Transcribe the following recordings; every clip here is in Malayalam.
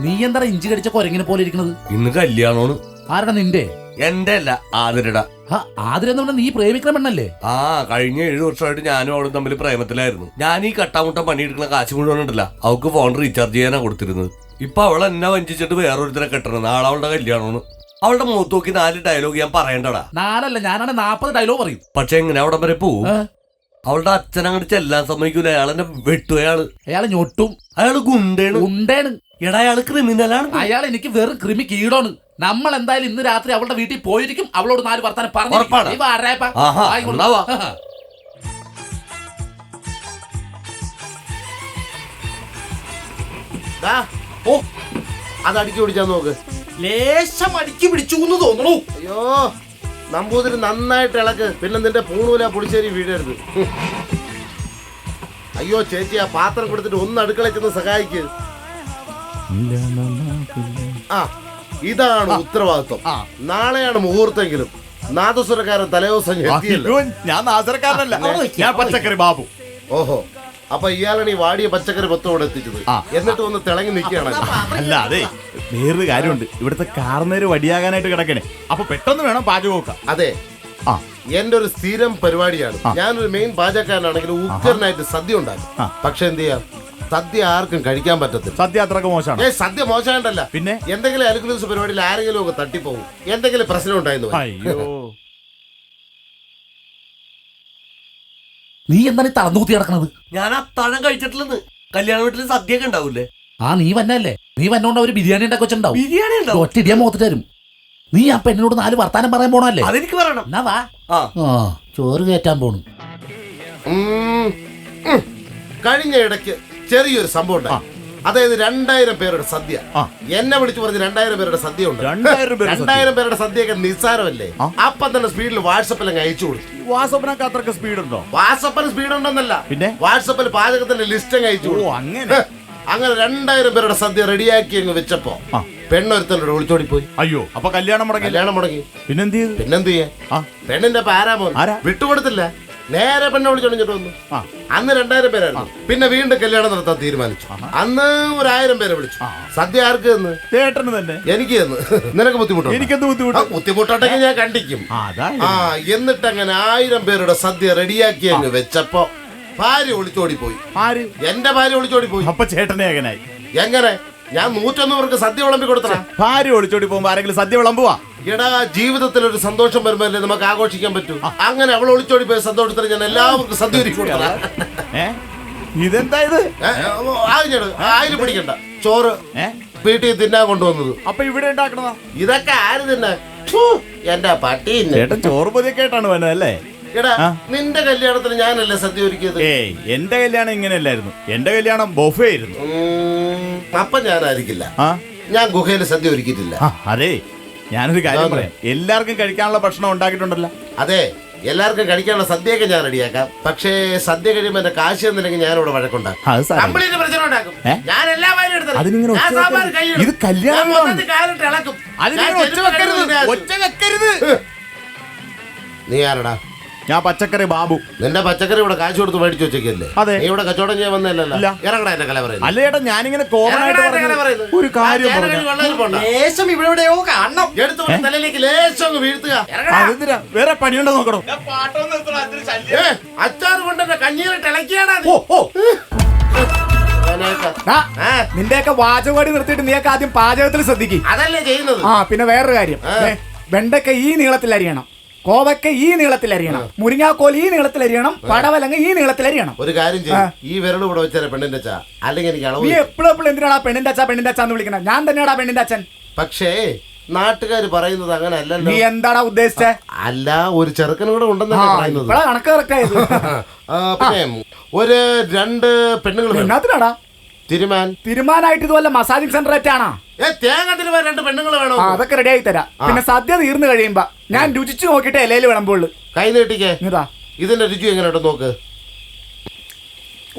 നീ എന്താ ഇഞ്ചി കടിച്ച കൊരങ്ങിനെ പോലെ ഇരിക്കണത്? ഇന്ന് കല്യാണമാണ്. ആരുടെ? നിന്റെ? എന്റെ അല്ല, ആതിരടാ. ആതിരെന്ന് പറഞ്ഞാൽ നീ പ്രേമിക്കണ പെണ്ണല്ലേ? ആ, കഴിഞ്ഞ 7 വർഷമായിട്ട് ഞാനും അവളും തമ്മിൽ പ്രേമത്തിലായിരുന്നു. ഞാൻ ഈ കട്ടാമുട്ട പണിയെടുക്കുന്ന കാശ് മുഴുവൻ ഉണ്ടല്ല, അവൾക്ക് ഫോൺ റീചാർജ് ചെയ്യാനാ കൊടുത്തിരുന്നത്. ഇപ്പൊ അവൾ എന്നെ വഞ്ചിച്ചിട്ട് വേറൊരുത്തരെ കെട്ടണം. നാളെ അവളുടെ കല്യാണമാണ്. അവളുടെ മുഖത്ത് നോക്കി 4 ഡയലോഗ് ഞാൻ പറയണ്ടടാ. 4 അല്ല, ഞാനാണ് 40 ഡയലോഗ് പറയും. പക്ഷെ എങ്ങനെ അവിടെ വരെ പോവും? അവളുടെ അച്ഛൻ അങ്ങോട്ട് ചെല്ലാൻ സമ്മതിക്കൂല. അയാളെന്നെ വെട്ടുകയാണ്. അയാള് ഞൊട്ടും. അയാള് ഗുണ്ടേണ്. എടാ, അയാള് ക്രിമിനലാണ്. അയാൾ എനിക്ക് വെറും ക്രിമി കീടോണ്. നമ്മൾ എന്തായാലും ഇന്ന് രാത്രി അവളുടെ വീട്ടിൽ പോയിരിക്കും. അവളോട് 4 വർത്താനം പറഞ്ഞു. അത് അടിക്കി പിടിച്ചാ നോക്ക്. ലേശം അടിക്കി പിടിച്ചു എന്ന് തോന്നുന്നു. അയ്യോ, നമ്പൂതിരി നന്നായിട്ട് ഇളക്ക്. പിന്നെ നിന്റെ പൂണൂല പുളിശ്ശേരി വീഴരുത്. അയ്യോ ചേച്ചി, ആ പാത്രം കൊടുത്തിട്ട് ഒന്ന് അടുക്കളയിൽ ചെന്ന് സഹായിക്ക്. ആ, ഇതാണ് ഉത്തരവാദിത്വം. നാളെയാണ് മുഹൂർത്തെങ്കിലും നാദസ്വരക്കാരൻ തലേദിവസം എത്തിയല്ലോ. ഞാൻ നാദസ്വരക്കാരനല്ല, ഞാൻ പച്ചക്കറി ബാബു. ഓഹോ, അപ്പൊ ഇയാളാണ് ഈ വാടിയ പച്ചക്കറി പത്തോടെ എത്തിച്ചത്. എന്നിട്ട് ഒന്ന് തിളങ്ങി നിൽക്കുകയാണ്. അല്ല, അതെ, വേറൊരു കാര്യമുണ്ട്. ഇവിടുത്തെ കാർന്നേര് വടിയാകാനായിട്ട് കിടക്കണേ. അപ്പൊ പെട്ടെന്ന് വേണം പാചകം. അതെ, എന്റെ ഒരു സ്ഥിരം പരിപാടിയാണ്. ഞാനൊരു മെയിൻ പാചകക്കാരനാണെങ്കിൽ ഉഗ്രനായിട്ട് സദ്യ ഉണ്ടാക്കും. പക്ഷെ എന്ത് ചെയ്യാം, സദ്യ ആർക്കും കഴിക്കാൻ പറ്റത്തില്ല. സദ്യ അത്രക്ക് മോശമാണ്. സദ്യ മോശമായിട്ടല്ല, പിന്നെ എന്തെങ്കിലും അലുക്കുലൂസ് പരിപാടിയിൽ ആരെങ്കിലും ഒക്കെ തട്ടിപ്പോകും. എന്തെങ്കിലും പ്രശ്നം ഉണ്ടായിരുന്നു. അയ്യോ, നീ എന്താണ് തളർന്നുകുത്തി കിടക്കണത്? ഞാൻ അത്താഴം കഴിച്ചിട്ടില്ലെന്ന്. കല്യാണ വീട്ടിൽ സദ്യ ഒക്കെ ഉണ്ടാവൂലേ? നീ വന്നല്ലേ? നീ വന്നോണ്ട് അവര് ബിരിയാണി ഉണ്ടാക്കി വെച്ചിട്ടുണ്ടാവും. ബിരിയാണി ഉണ്ടാവും. ഒറ്റ മോത്ത് തരും. നീ ആ പെണ്ണിനോട് 4 വർത്താനം പറയാൻ പോണല്ലേ? അതെനിക്ക് പറയണം. എന്നാ വാ. ചോറ് കയറ്റാൻ പോണു. കഴിഞ്ഞ ഇടയ്ക്ക് ചെറിയൊരു സംഭവം ഉണ്ടായി. അതായത് 2000 പേരുടെ സദ്യ. എന്നെ വിളിച്ചു പറഞ്ഞ് 2000 പേരുടെ സദ്യ ഉണ്ട്. 2000 പേരുടെ സദ്യയൊക്കെ നിസ്സാരമല്ലേ? അപ്പം തന്നെ സ്പീഡിൽ വാട്സപ്പിൽ അങ്ങ് അയച്ചു കൊടുത്തു. വാട്സപ്പിനൊക്കെ അത്രക്ക് സ്പീഡ് ഉണ്ടോ? വാട്സപ്പിന് സ്പീഡ് ഉണ്ടെന്നല്ല, പിന്നെ വാട്സപ്പിൽ പാചകത്തിന്റെ ലിസ്റ്റ് അങ്ങ് അയച്ചു കൊടുത്തു. അങ്ങനെ 2000 പേരുടെ സദ്യ റെഡിയാക്കി അങ്ങ് വെച്ചപ്പോ പെണ്ണൊരുത്തനോട് ഒളിച്ചോടി പോയി. അയ്യോ, അപ്പൊ കല്യാണം മുടങ്ങി. പിന്നെന്ത് ചെയ്യാ? പെണ്ണിന്റെ പാരാമോൻ വിട്ടുകൊടുത്തില്ല. നേരെ പെണ്ണെ വിളിച്ചോണ്ടിട്ട് വന്നു. അന്ന് 2000 പേരായിരുന്നു. പിന്നെ വീണ്ടും കല്യാണം നടത്താൻ തീരുമാനിച്ചു. അന്ന് 1000 പേരെ വിളിച്ചു. സദ്യ ആർക്ക് തന്ന്? ചേട്ടന് തന്നെ. എനിക്ക് തന്ന്. നിനക്ക് ബുദ്ധിമുട്ടോ? എനിക്കെന്ത് ബുദ്ധിമുട്ട്? ബുദ്ധിമുട്ടോട്ടെങ്കിൽ ഞാൻ കണ്ടിക്കും. എന്നിട്ട് അങ്ങനെ 1000 പേരുടെ സദ്യ റെഡിയാക്കി അങ്ങ് വെച്ചപ്പോ ഭാര്യ ഒളിച്ചോടി പോയി. എന്റെ ഭാര്യ ഒളിച്ചോടി പോയി. അപ്പൊ ചേട്ടനെ എങ്ങനായി? എങ്ങനെ? ഞാൻ 101 പേർക്ക് സദ്യ വിളമ്പി കൊടുത്ത. ഭാര്യ ഒളിച്ചോടി പോകുമ്പോ ആരെങ്കിലും സദ്യ വിളമ്പുവാ? എടാ, ജീവിതത്തിൽ ഒരു സന്തോഷം വരുമ്പോഴല്ലേ നമുക്ക് ആഘോഷിക്കാൻ പറ്റൂ. അങ്ങനെ അവൾ ഒളിച്ചോടി പോയ സന്തോഷത്തിന് ഞാൻ എല്ലാവർക്കും സദ്യ ഒരുക്കി കൊടുത്ത. ഇതെന്താ ഇത്? ആയിരം പിടിക്കണ്ട. ചോറ് വീട്ടിൽ തിന്നാൻ കൊണ്ടുവന്നത്. അപ്പൊ ഇവിടെ ഉണ്ടാക്കണതാ? ഇതൊക്കെ ആര് തിന്നാ? എന്റെ പട്ടി. ചേട്ടൻ ചോറ് പൊതിയൊക്കെ ആയിട്ടാണ് വന്നത് അല്ലേ? എടാ, നിന്റെ കല്യാണത്തിന് ഞാനല്ലേ സദ്യ ഒരുക്കിയത്? എന്റെ കല്യാണം ഇങ്ങനെയല്ലായിരുന്നു. എന്റെ കല്യാണം ബൊഫേ ആയിരുന്നു. അപ്പൊ ഞാനായിരിക്കില്ല. ഞാൻ ഗുഹയിൽ സദ്യ ഒരുക്കിയിട്ടില്ല. അതെ, ഞാനൊരു കാര്യം പറയാം. എല്ലാവർക്കും കഴിക്കാനുള്ള ഭക്ഷണം ഉണ്ടാക്കിയിട്ടുണ്ടല്ലോ. അതെ, എല്ലാവർക്കും കഴിക്കാനുള്ള സദ്യയൊക്കെ ഞാൻ റെഡിയാക്കാം. പക്ഷേ സദ്യ കഴിയുമ്പോ എന്റെ കാശ് തന്നില്ലെങ്കിൽ ഞാനിവിടെ വഴക്കുണ്ടാക്കും. നീ ആരടാ? ഞാൻ പച്ചക്കറി ബാബു. നിന്റെ പച്ചക്കറി ഇവിടെ കാശ് കൊടുത്ത് മേടിച്ചു വെച്ചേക്കല്ലേ? നീ ഇവിടെ കച്ചവടം ചെയ്യാൻ വന്നല്ലോ. ഇറങ്ങടാ എന്റെ കല പറയുന്നത്. അല്ല ചേട്ടാ, ഞാനിങ്ങനെ ഒരു കാര്യം തലയിലേക്ക് ലേശം വീഴ്ത്തുക. വേറെ പണിയുണ്ടോ നോക്കണോ? അച്ചാറ് കൊണ്ട് കഞ്ഞീരിട്ട് ഇളക്കിയാടാ. നിന്റെയൊക്കെ വാചകവാടി നിർത്തിയിട്ട് നീയൊക്കെ ആദ്യം പാചകത്തിൽ ശ്രദ്ധിക്കും. അതല്ലേ ചെയ്യുന്നത്. പിന്നെ വേറൊരു കാര്യം, വെണ്ടയ്ക്ക ഈ നീളത്തിൽ അരിയണം, കോവയ്ക്ക ഈ നീളത്തിൽ അരിയണം, മുരിങ്ങാക്കോൽ ഈ നീളത്തിൽ അരിയണം, പടവലങ്ങ ഈ നീളത്തിൽ അരിയണം. ഒരു കാര്യം ചെയ്യും, ഈ വിരൽ ഇവിടെ വെച്ചാൽ പെണ്ണിന്റെ അച്ഛ. അല്ലെങ്കിൽ എനിക്ക് നീ എപ്പോഴും എന്തിനാടാ പെണ്ണിന്റെ അച്ഛാന്ന് വിളിക്കണം? ഞാൻ തന്നെയാടാ പെണ്ണിന്റെ അച്ഛൻ. പക്ഷേ നാട്ടുകാര് പറയുന്നത് അങ്ങനെ അല്ലല്ലോ. നീ എന്താടാ ഉദ്ദേശിച്ചേ? അല്ല, ഒരു ചെറുക്കനും കൂടെ ഉണ്ടെന്നാണ് പറയുന്നത്. കണക്ക് കറക്റ്റ് ആയത്. പിന്നെ ഒരു 2 പെണ്ണുങ്ങൾ. എന്നാത്തിനാടാ? തിരുമാനായിട്ട് ഇതുപോലെ മസാജിങ് സെന്റർ ആയിട്ടാണോ? തേങ്ങ തിരുമാൻ 2 പെണ്ണുങ്ങൾ വേണോ? അതൊക്കെ റെഡി ആയി തരാം. പിന്നെ സദ്യ തീർന്നു കഴിയുമ്പോ ഞാൻ രുചിച്ചു നോക്കിട്ട് ഇലയിൽ വിളമ്പുള്ളൂ. കൈ നീട്ടിക്കേ. ഇതിന്റെ രുചി എങ്ങനെയുണ്ടോ നോക്ക്.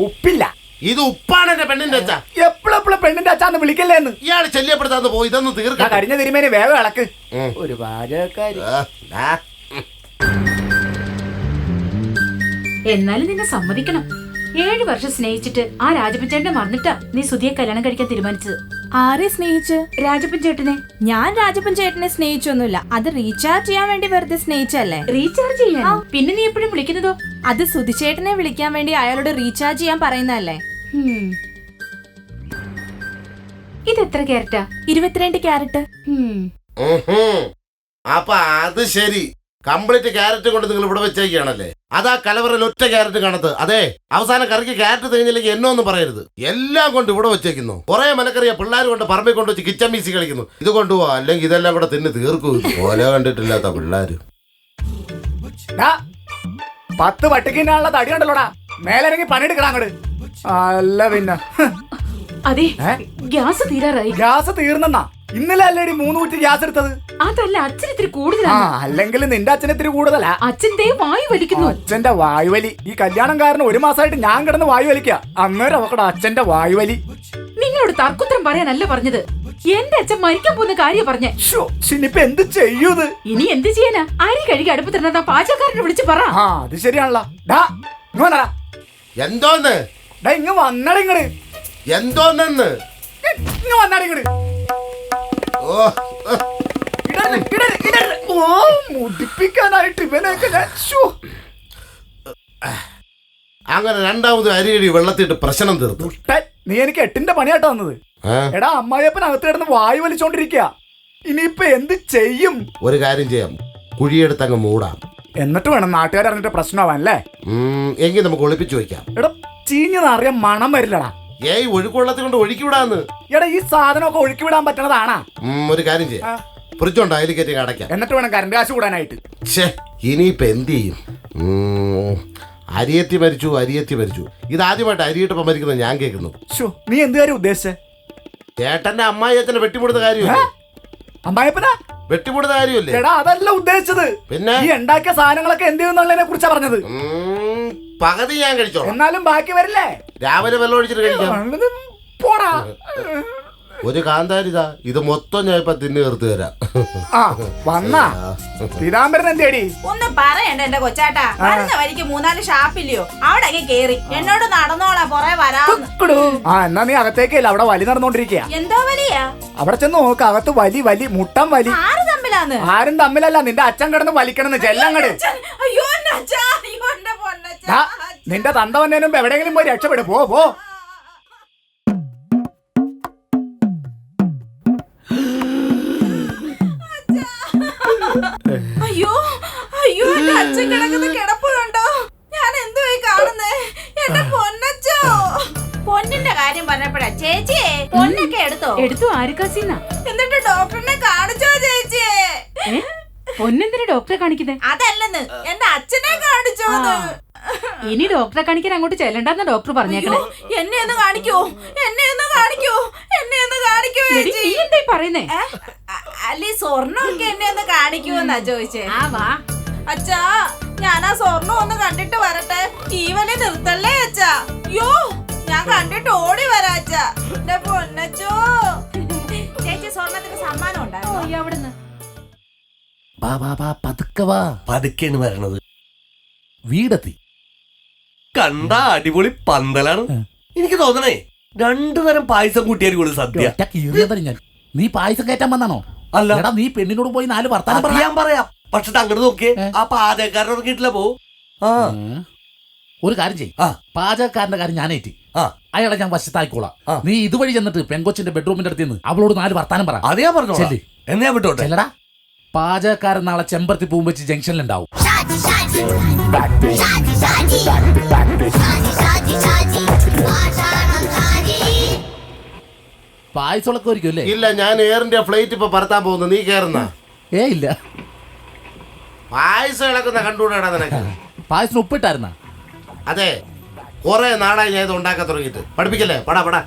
ഉപ്പില്ല. ഇത് ഉപ്പാണ് എന്റെ പെണ്ണിന്റെ അച്ഛ. എപ്പോഴെപ്പോഴും പെണ്ണിന്റെ അച്ഛാന്ന് വിളിക്കല്ലേന്ന് ഇയാൾ ശല്യപ്പെടുത്താന്ന് പോയി. ഇതൊന്ന് തീർക്കാം. കഴിഞ്ഞ തിരുമേനി വേഗം ഇളക്ക്. ഒരു പാചകക്കാരി. എന്നാലും നിന്നെ സമ്മതിക്കണം. 7 വർഷം സ്നേഹിച്ചിട്ട് ആ രാജപഞ്ചേട്ടനെ മറന്നിട്ടാ നീ സുധിയെ കല്യാണം കഴിക്കാൻ തീരുമാനിച്ചത്. ആരെ സ്നേഹിച്ച്? രാജപ്പൻ ചേട്ടനെ. ഞാൻ രാജപ്പൻ ചേട്ടനെ സ്നേഹിച്ചൊന്നുമില്ല. അത് റീചാർജ് ചെയ്യാൻ വേണ്ടി വെറുതെ സ്നേഹിച്ചല്ലേ. റീചാർജ് ചെയ്യാൻ? പിന്നെ നീ എപ്പോഴും വിളിക്കുന്നതോ? അത് സുധിച്ചേട്ടനെ വിളിക്കാൻ വേണ്ടി അയാളോട് റീചാർജ് ചെയ്യാൻ പറയുന്നതല്ലേ. ഇത് എത്ര ക്യാരറ്റാ? 22 ക്യാരറ്റ്. അപ്പൊ അത് ശരി, കംപ്ലീറ്റ് ക്യാരറ്റ് കൊണ്ട് നിങ്ങൾ ഇവിടെ വെച്ചേക്കാണല്ലേ. അതാ കലവറയിൽ ഒറ്റ ക്യാരറ്റ് കാണത്ത്. അതെ, അവസാനം കറിക്ക് ക്യാരറ്റ് തികഞ്ഞില്ലെങ്കിൽ എന്നോ ഒന്നും പറയരുത്. എല്ലാം കൊണ്ട് ഇവിടെ വെച്ചേക്കുന്നു. കുറെ മലക്കറിയ പിള്ളേർ കൊണ്ട് പറമ്പിൽ കൊണ്ട് വെച്ച് കിച്ചൻ മീസി കളിക്കുന്നു. ഇത് കൊണ്ടുപോവാ, അല്ലെങ്കിൽ ഇതെല്ലാം കൂടെ തിന്ന് തീർക്കൂ. ഓല കണ്ടിട്ടില്ലാത്ത പിള്ളേര്. 10 പട്ടിക്കിനുള്ള തടി ഉണ്ടല്ലോടാ, മേലിറങ്ങി പണിയെടുക്കണം അങ്ങോട്ട്. അല്ല പിന്നെ അതെ, ഗ്യാസ് തീരാറായി. ഗ്യാസ് തീർന്നെന്നാ? ഇന്നലെ അല്ലേടി 3 കുറ്റി ഗ്യാസ് എടുത്തത്. അതല്ല, അച്ഛൻ ഇത്തിരി കൂടുതലാണ്. അല്ലെങ്കിൽ നിന്റെ അച്ഛൻ ഇത്തിരി കൂടുതലാ. അച്ഛന്റെ വായു വലിക്കുന്നു. അച്ഛന്റെ വായുവലി. ഈ കല്യാണം കാരണം 1 മാസമായിട്ട് ഞാൻ കിടന്ന് വായു വലിക്കുക. അന്നേരം അവക്കട അച്ഛന്റെ വായുവലി. നിങ്ങളോട് തർക്കുത്തരം പറയാനല്ല പറഞ്ഞത്, എന്റെ അച്ഛൻ മരിക്കാൻ പോകുന്ന കാര്യം പറഞ്ഞേ. ഇനിയിപ്പൊ എന്ത് ചെയ്യൂത്? ഇനി എന്ത് ചെയ്യാനാ? അരി കഴുകി അടുപ്പത്തിരുന്ന പാചകക്കാരനെ വിളിച്ച് പറ. അത് ശരിയാണല്ലോ. എന്തോന്ന് ഇങ്ങ് വന്നടിങ്ങട്. എന്തോന്നെന്ന് ഇങ്ങ് വന്നടിങ്ങട്. മുടിപ്പിക്കാനായിട്ട് ഇവനൊക്കെ അങ്ങനെ രണ്ടാമത് അരിയടി വെള്ളത്തിട്ട് പ്രശ്നം തീർത്തു. നീ എനിക്ക് 8ന്റെ പണിയാട്ടോ വന്നത്. എടാ, അമ്മായിയപ്പൻ അകത്ത് കിടന്ന് വായു വലിച്ചോണ്ടിരിക്കുക. ഇനിയിപ്പൊ എന്ത് ചെയ്യും? ഒരു കാര്യം ചെയ്യാം, കുഴിയെടുത്തങ്ങ് മൂടാം. എന്നിട്ട് വേണം നാട്ടുകാർ അറിഞ്ഞിട്ട് പ്രശ്നമാവാനല്ലേ. എങ്കിൽ നമുക്ക് ഒളിപ്പിച്ചു വെക്കാം. എടാ, ചീഞ്ഞതറിയാൻ മണം വരില്ലടാ. ഏയ്, ഒഴുക്കുവെള്ളത്തിൽ കൊണ്ട് ഒഴുക്കി വിടാന്ന്. എടാ, ഈ സാധനമൊക്കെ ഒഴുക്കി വിടാൻ പറ്റണതാണാ? ഒരു കാര്യം ചെയ്യാം, ഫ്രിഡ്ജുണ്ട്, അതിൽ കയറ്റി അടയ്ക്കാം. എന്നിട്ട് വേണം കറണ്ട് കാശ് കൂടാനായിട്ട്. ഇനിയിപ്പൊ എന്ത് ചെയ്യും? അരിയത്തി മരിച്ചു. ഇതാദ്യമായിട്ട് അരിയിട്ടപ്പം മരിക്കുന്നത് ഞാൻ കേൾക്കുന്നു. നീ എന്ത് കാര്യം ഉദ്ദേശിച്ചേ? ചേട്ടന്റെ അമ്മായി അച്ഛനെ വെട്ടിമുടുന്ന കാര്യമല്ലേ? അമ്മായിപ്പനാ വെട്ടിമുടുന്ന കാര്യമല്ലേ? എടാ, അതല്ല ഉദ്ദേശിച്ചത്. പിന്നെ ഈ ഉണ്ടാക്കിയ സാധനങ്ങളൊക്കെ എന്ത് ചെയ്യുന്നതിനെ കുറിച്ചാ പറഞ്ഞത്. പകുതി ഞാൻ കഴിച്ചോ, എന്നാലും ബാക്കി വരില്ലേ? രാവിലെ വെള്ളം ഒഴിച്ചിട്ട് കഴിക്കാം. പോടാ. ഒരു കാന്താരിതാ, ഇത് മൊത്തം ഞാൻ ഇപ്പൊ തിന്നു തീർത്ത് തരാം. വന്നാ പീതാംബരൻ എന്തേടി? ഒന്നും പറയണ്ട എന്റെ കൊച്ചാട്ടാ. പറഞ്ഞ വരിക്ക് 3-4 ഷാപ്പില്ലയോ, അവിടെ കേറി എന്നോട് നടന്നോളാ പുറേ വരാന്ന്. എന്നാ നീ അകത്തേക്കല്ല, അവിടെ വലി നടന്നോണ്ടിരിക്കുക. എന്തോ വലിയാ? അവിടെ ചെന്ന് നോക്ക്, അകത്ത് വലി മുട്ടം വലി. ആര് തമ്മിലാന്ന്? ആരും തമ്മിലല്ല, നിന്റെ അച്ഛൻ കിടന്ന് വലിക്കണെന്ന്. ചെല്ലങ്ങട്. അയ്യോ എന്റെ അച്ഛാ, അയ്യോ എന്റെ പൊന്നച്ഛാ. നിന്റെ തന്ത വന്നതിനും എവിടെയെങ്കിലും പോയി രക്ഷപ്പെടും. പോ. അയ്യോ അയ്യോ, എന്റെ അച്ഛൻ കിടക്കുന്ന കിടപ്പുണ്ടോ? ഞാൻ എന്തുവായി കാണുന്നേ? എന്റെ പൊന്നച്ചോ. പൊന്നിന്റെ കാര്യം പറഞ്ഞപ്പോഴാ ചേച്ചിയെ പൊന്നൊക്കെ എടുത്തു. ആരിക്കാസിന്നാ? എന്നിട്ട് ഡോക്ടറിനെ കാണിച്ചോ ചേച്ചിയെ? പൊന്നെന്തിനാ ഡോക്ടറെ കാണിക്കുന്നേ? അതല്ലെന്ന്, എന്റെ അച്ഛനെ കാണിച്ചോന്ന്. ഇനി ഡോക്ടറെ കാണിക്കാൻ അങ്ങോട്ട് ചെല്ലണ്ടെന്ന ഡോക്ടർ പറഞ്ഞേക്കണേ. എന്നെ ഒന്ന് കാണിക്കോ, എന്നെ ഒന്ന് കാണിക്കോ, എന്നെ ഒന്ന് കാണിക്കോ ചേച്ചി. നീ എന്തായി പറയുന്നേ? അല്ലെ സ്വർണ്ണമൊക്കെ എന്നെ ഒന്ന് കാണിക്കുമെന്നാ ചോദിച്ചേ. വാ അച്ഛാ, ഞാൻ ആ സ്വർണ്ണം ഒന്ന് കണ്ടിട്ട് വരട്ടെ. ഈ വലി നിർത്തല്ലേ അച്ഛാ? യോ, ഞാൻ കണ്ടിട്ട് ഓടി വരാ അച്ഛാ. എന്റെ പൊന്നച്ചോ. ചേച്ചി, സ്വർണ്ണത്തിന് സമ്മാനം ഉണ്ടായിരുന്നു. അവിടുന്ന് പതുക്കെയാണ് വരണത്. വീടെത്തി. കണ്ട അടിപൊളി പന്തലാണ്. എനിക്ക് തോന്നണേ 2 തരം പായസം കൂട്ടിയായിരിക്കും സദ്യ. ഞാൻ നീ പായസം കയറ്റാൻ വന്നാണോ? അല്ല, എടാ, നീ പെണ്ണിനോട് പോയി 4 വർത്താനം ഞാൻ പറയാം. പക്ഷെ അങ്ങോട്ട് നോക്കിയേ, ആ പാചകക്കാരൻ ഇറങ്ങിയിട്ടില്ല. ഒരു കാര്യം ചെയ്യ്, പാചകക്കാരന്റെ കാര്യം ഞാനേറ്റി. അയാളെ ഞാൻ വശത്തായിക്കോളാം. നീ ഇതുവഴി ചെന്നിട്ട് പെങ്കൊച്ചിന്റെ ബെഡ്റൂമിന്റെ അടുത്ത് നിന്ന് അവളോട് 4 വർത്താനം പറ. അത് ഞാൻ പറഞ്ഞു. എന്നാ വിട്ടോട്ടെ. ചെല്ലടാ. പാചകക്കാരൻ നാളെ ചെമ്പരത്തി പൂവ് വെച്ച് ജംഗ്ഷനിലുണ്ടാവും. പായസമൊക്കെ ഒരിക്കും അല്ലേ? ഇല്ല, ഞാൻ എയർ ഇന്ത്യ ഫ്ലൈറ്റ് ഇപ്പൊ പറത്താൻ പോകുന്നു. നീ കേറുന്ന? ഇല്ല. പായസം ഇളക്കുന്ന കണ്ടുകൂടാ നിനക്ക്? പായസം ഉപ്പിട്ടായിരുന്ന? അതെ, കുറെ നാളായി ഞാൻ ഇത് ഉണ്ടാക്കാൻ തുടങ്ങിയിട്ട്. പഠിപ്പിക്കല്ലേ? പടാ.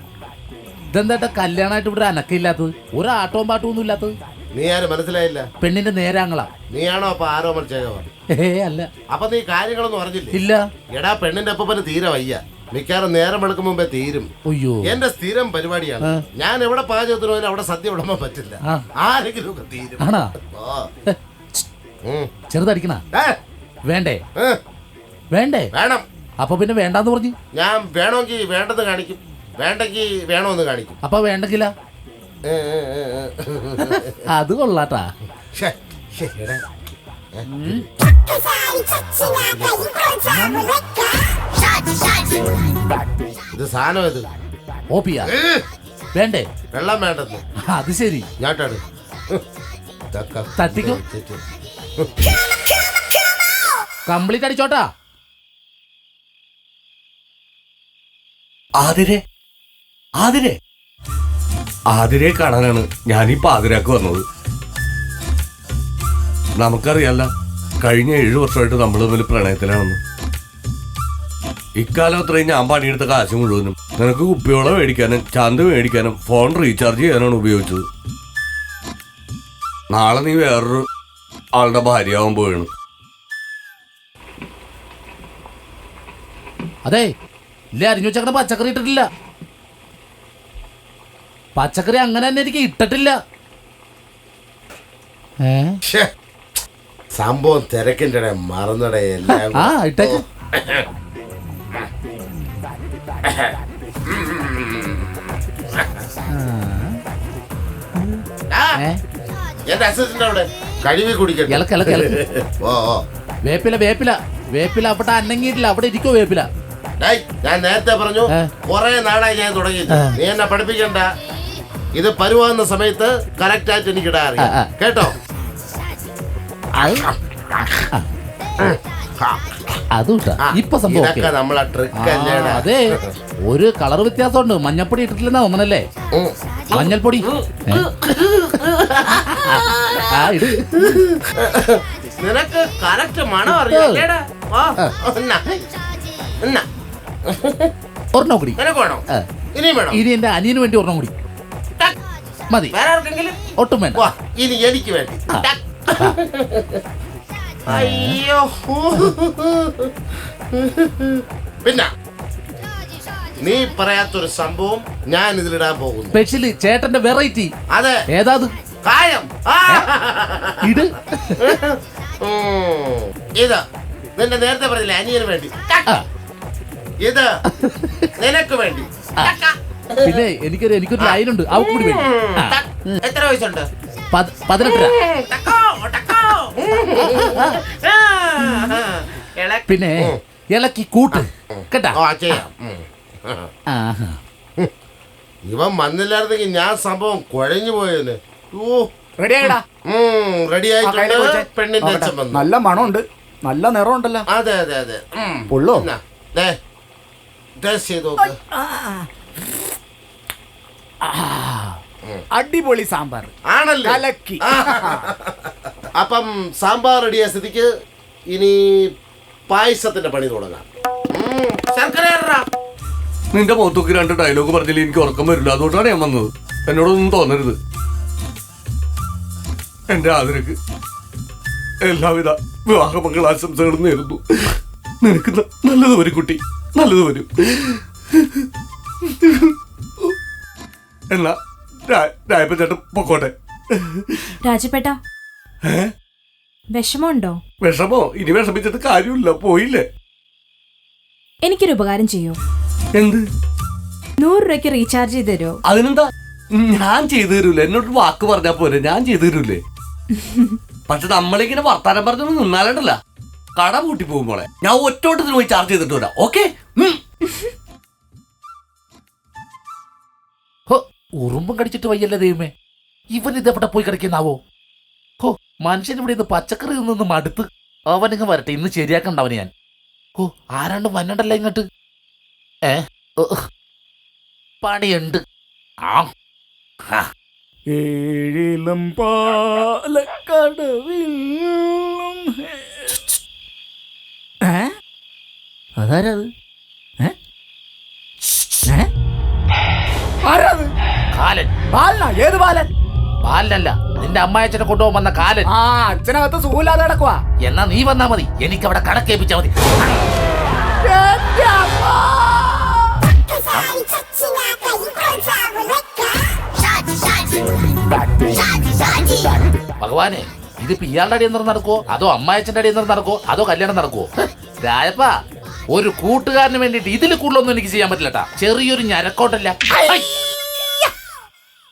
ഇതെന്താ കല്യാണമായിട്ട് ഇവിടെ അനക്കില്ലാത്തത്? ഒരു ആട്ടവും പാട്ടവും ഒന്നും ഇല്ലാത്തത്? നീ ആരും മനസ്സിലായില്ല. പെണ്ണിന്റെ നേരാങ്ങളാ. നീയാണോ അപ്പൊ ആരോമൽ ചെയ്തവൻ? അല്ല. അപ്പൊ നീ കാര്യങ്ങളൊന്നും അറിഞ്ഞില്ലേ? ഇല്ല. എടാ, പെണ്ണിന്റെ അപ്പന് തീരെ വയ്യ. മിക്കാറും നേരം വെളുക്കും മുമ്പേ തീരും. അയ്യോ, എന്റെ സ്ഥിരം പരിപാടിയാണ്. ഞാൻ എവിടെ പാചകത്തിന് പോയാലും അവിടെ സദ്യ വിടുമ്പോ പറ്റില്ല. ആരെങ്കിലും ഒക്കെ തീരും. ആണാ? ചെറുതടിക്കണ വേണ്ടേ? വേണ്ടേ? വേണം. അപ്പൊ പിന്നെ വേണ്ടാന്ന് പറഞ്ഞു. ഞാൻ വേണമെങ്കിൽ വേണ്ടത് കാണിക്കും, വേണ്ടെങ്കിൽ വേണോന്ന് കാണിക്കും. അപ്പൊ വേണ്ടെങ്കില അത് കൊള്ളാട്ടാ. ശ്ശെ, ശ്ശെ, എടാ. ഇത് സാധനം ഇത് ഓപ്പിയാ വേണ്ടേ? വെള്ളം വേണ്ടെന്ന് അത് ശരി. ഞാട്ടാണ് തട്ടിക്കോ. കംപ്ലീറ്റ് അടിച്ചോട്ടാ. ആതിരെ കാണാനാണ് ഞാനിപ്പോ ആതിരാക്ക് വന്നത്. നമുക്കറിയാല്ല, കഴിഞ്ഞ 7 വർഷമായിട്ട് നമ്മൾ തമ്മിൽ പ്രണയത്തിലാണെന്ന്. ഇക്കാലം അത്രയും ഞാൻ പണിയെടുത്ത കാശ് മുഴുവനും നിനക്ക് കുപ്പിയോളം മേടിക്കാനും ചന്ത് മേടിക്കാനും ഫോൺ റീചാർജ് ചെയ്യാനാണ് ഉപയോഗിച്ചത്. നാളെ നീ വേറൊരു ആളുടെ ഭാര്യയാവാൻ പോയാണ്. അതെ ഇല്ല, അരിഞ്ഞു വെച്ചേക്കണ പച്ചക്കറി ഇട്ടിട്ടില്ല. പച്ചക്കറി അങ്ങനെ തന്നെ എനിക്ക് ഇട്ടിട്ടില്ല. ശ്ശെ, സംഭവം തിരക്കിന്റെ മറന്നടേ എല്ലാം. ആ ഇട്ടേക്ക്. എന്റെ അസിസ്റ്റന്റ് അവിടെ കഴുകി കുടിക്കട്ടെ. ഇളക്ക് ഇളക്ക് ഇളക്ക്. ഓ ഓ വേപ്പില വേപ്പില വേപ്പില അവിടെ അനങ്ങിയിട്ടില്ല, അവിടെ ഇരിക്കോ വേപ്പില. ഡേയ്, ഞാൻ നേരത്തെ പറഞ്ഞു കുറെ നാളായി ഞാൻ തുടങ്ങി. നീ എന്നെ പഠിപ്പിക്കണ്ട. ഇത് പരുവാകുന്ന സമയത്ത് കറക്റ്റ് ആയിട്ട് എനിക്ക് ഇടാൻ അറിയാം. കേട്ടോ? അതും ഇപ്പൊ സംഭവം ഇതൊക്കെ നമ്മളെ ട്രിക്ക് അല്ലേടാ. അതെ, ഒരു കളർ വ്യത്യാസമുണ്ട്. മഞ്ഞപ്പൊടി ഇട്ടിട്ടില്ലെന്നാ ഒന്നല്ലേ? മഞ്ഞൾപ്പൊടി ആ ഇട്. നിനക്ക് കറക്റ്റ് മണം അറിയാം. ഒരെണ്ണം കൂടി. നിനക്ക് വേണോ? ഇനിയും വേണോ? ഇനി എന്റെ അനിയന് വേണ്ടി ഒരെണ്ണം കൂടി മതി. വേറെ ആർക്കെങ്കിലും? ഒട്ടും വേണ്ട. വാ, ഇനി എനിക്ക് വേണ്ടി. അയ്യോ. പിന്നെ നീ പറയാത്തൊരു സംഭവം ഞാൻ ഇതിലിടാൻ പോകുന്നു. സ്പെഷ്യല് ചേട്ടന്റെ വെറൈറ്റി. അതെ, ഏതാ അത്? കായം. ഇട്. ഇത് നിന്റെ നേരത്തെ പറഞ്ഞില്ലേ അനിയന് വേണ്ടി. ഇത് നിനക്ക് വേണ്ടി. പിന്നെ എനിക്കൊരു ലൈനുണ്ട്, അവ കൂടി വേണ്ടി. എത്ര വയസ്സുണ്ട്? 18. പിന്നെ ഇളക്കി കൂട്ട് കേട്ടാ. ഇവൻ വന്നില്ലായിരുന്നെങ്കിൽ ഞാൻ സംഭവം കുഴഞ്ഞു പോയേനെ. റെഡിയായിടാ. റെഡി ആയിട്ടുണ്ട്. പെണ്ണിന്റെ അച്ഛൻ വന്നു. നല്ല മണമുണ്ട്, നല്ല നിറമുണ്ടല്ലോ. അതെ അതെ അതെ. ഉള്ളോ? ടേസ്റ്റ് ചെയ്ത് നോക്ക്. അടിപൊളി സാമ്പാർ ആണല്ലേ? കലക്കി. അപ്പം സാമ്പാർ റെഡിയായ സ്ഥിതിക്ക് ഇനി പായസത്തിന്റെ പണി തുടങ്ങാം. ശർക്കര ഇടടാ. നിന്റെ മുഖത്തൊക്കെ 2 ഡയലോഗ് പറഞ്ഞില്ല, എനിക്ക് ഉറക്കം വരില്ല. അതുകൊണ്ടാണ് ഞാൻ വന്നത്. എന്നോടൊന്നും തോന്നരുത്. എന്റെ ആതിരക്ക് എല്ലാവിധ വിവാഹ മംഗളാശംസകളും നേരുന്നു. നിനക്ക് നല്ലത് വരും കുട്ടി, നല്ലത് വരും. എന്നാ രായപ്പൻ ചേട്ടൻ പൊക്കോട്ടെ. രാജപേട്ട വിഷമമുണ്ടോ? വിഷമോ? ഇനി വിഷമിച്ചിട്ട് കാര്യമില്ല, പോയില്ലേ. എനിക്കൊരു ഉപകാരം ചെയ്യോ? എന്ത്? 100 രൂപയ്ക്ക് റീചാർജ് ചെയ്ത് തരുമോ? അതിനെന്താ, ഞാൻ ചെയ്തു തരൂല. എന്നോട് വാക്ക് പറഞ്ഞാ പോരെ, ഞാൻ ചെയ്തു തരൂലേ. പക്ഷെ നമ്മളിങ്ങനെ വർത്താനം പറഞ്ഞൊന്നും നിന്നാലല്ല, കട പൂട്ടി പോകുമ്പോളെ ഞാൻ ഒറ്റോട്ടത്തിന് പോയി ചാർജ് ചെയ്തിട്ട് വരാം. ഓക്കെ? ഉറുമ്പും കടിച്ചിട്ട് വയ്യല്ലേ ദൈവമേ, ഇവൻ ഇതെവിടെ പോയി കിടക്കുന്നാവോ? ഹോ, മനുഷ്യൻ ഇവിടെ ഇത് പച്ചക്കറി നിന്ന് മടുത്ത്. അവനിങ്ങ് വരട്ടെ, ഇന്ന് ശരിയാക്കണ്ടവന് ഞാൻ. ഓ, ആരാണ്ട് വന്നണ്ടല്ലോ ഇങ്ങോട്ട്. പണിയുണ്ട്. ഏഴിലും പാലക്കടവിലും. അതാരത്? ആരാത്? കാലൻ. ബാലനാ? ഏത് ബാലൻ? ബാലനല്ല, നിന്റെ അമ്മായച്ചനെ കൊണ്ടുപോകാൻ വന്ന കാലൻ. ആ, അച്ഛനകത്ത് സുഖമില്ലാതെ കിടക്കുവാ. എന്നാ നീ വന്നാ മതി, എനിക്ക് അവിടെ കണക്കേപ്പിച്ചാ മതി. ഭഗവാനെ, ഇതിപ്പോ ഇയാളുടെ അടി എന്ന് നടക്കുവോ, അതോ അമ്മായച്ചന്റെ അടി എന്ന് നടക്കുവോ, അതോ കല്യാണം നടക്കുവോ? രായപ്പ, ഒരു കൂട്ടുകാരന് വേണ്ടിട്ട് ഇതിൽ കൂടുതലൊന്നും എനിക്ക് ചെയ്യാൻ പറ്റില്ലട്ടാ. ചെറിയൊരു ഞരക്കോട്ടല്ല.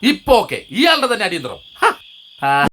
ഇപ്പൊ ഓക്കെ ഇയാളുടെ തന്നെ അടിയന്തരം. ഹ. ആ